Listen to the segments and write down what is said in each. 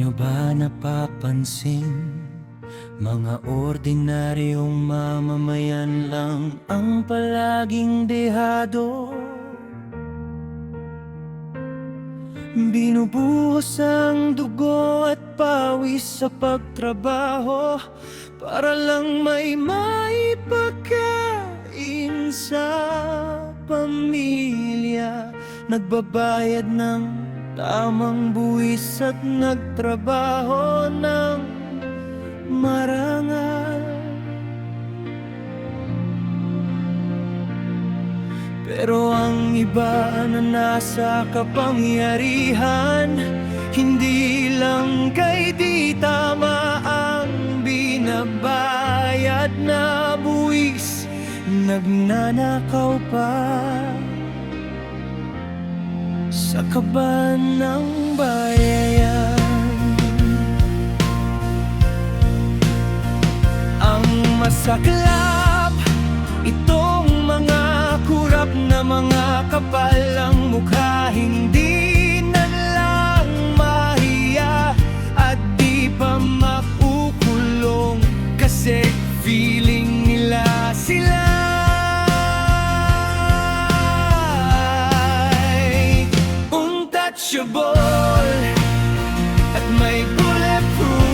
nyo ba napapansin? Mga ordinaryong mamamayan lang ang palaging dehado. Binubuhos ang dugo at pawis sa pagtrabaho para lang may maipagkain sa pamilya. Nagbabayad ng tamang buwis at nagtrabaho ng marangal. Pero ang iba na nasa kapangyarihan, hindi lang kay di tama ang binabayad na buwis. Nagnanakaw pa sa kaban ng bayan. Ang masaklap, itong mga kurap na mga kapal ang mukha, hindi na lang mahiya at di pa makukulong kasi feeling nila sila ay untouchable at may bulletproof.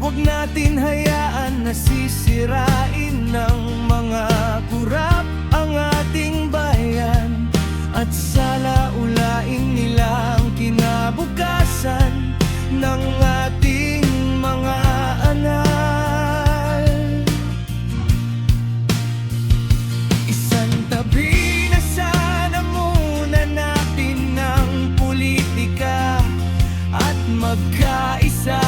Huwag natin hayaan na sisirain ng mga kurap ang ating bayan at salaulain nila ang kinabukasan ng ating mga anak. Isang tabi na sana muna natin ang politika at magkaisa.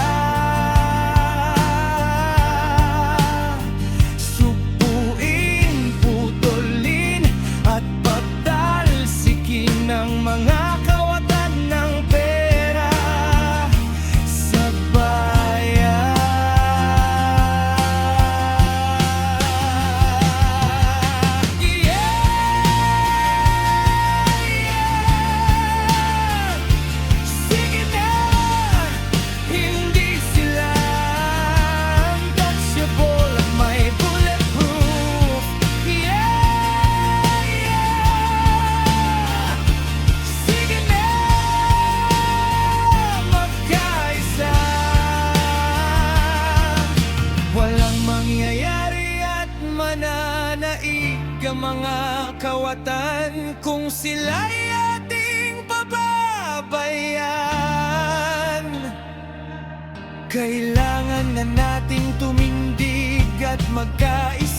Mananaig ang mga kawatan kung sila'y ating pababayan. Kailangan na nating tumindig at magkaisa.